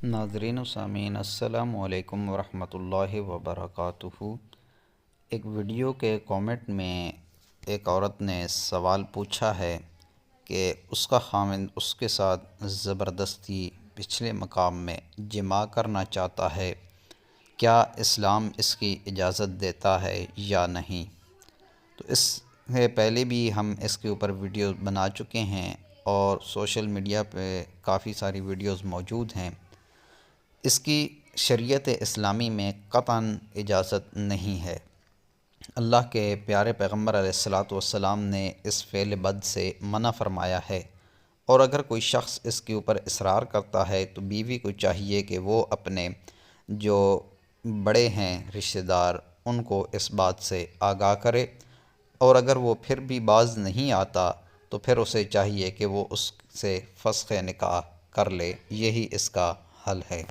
ناظرین و سامعین السلام علیکم ورحمۃ اللہ وبرکاتہ۔ ایک ویڈیو کے کامنٹ میں ایک عورت نے سوال پوچھا ہے کہ اس کا خاوند اس کے ساتھ زبردستی پچھلے مقام میں جماع کرنا چاہتا ہے، کیا اسلام اس کی اجازت دیتا ہے یا نہیں؟ تو اس سے پہلے بھی ہم اس کے اوپر ویڈیوز بنا چکے ہیں اور سوشل میڈیا پہ کافی ساری ویڈیوز موجود ہیں۔ اس کی شریعت اسلامی میں قطعاً اجازت نہیں ہے۔ اللہ کے پیارے پیغمبر علیہ الصلاۃ والسلام نے اس فعل بد سے منع فرمایا ہے، اور اگر کوئی شخص اس کے اوپر اصرار کرتا ہے تو بیوی کو چاہیے کہ وہ اپنے جو بڑے ہیں رشتہ دار ان کو اس بات سے آگاہ کرے، اور اگر وہ پھر بھی باز نہیں آتا تو پھر اسے چاہیے کہ وہ اس سے فسخ نکاح کر لے، یہی اس کا حل ہے۔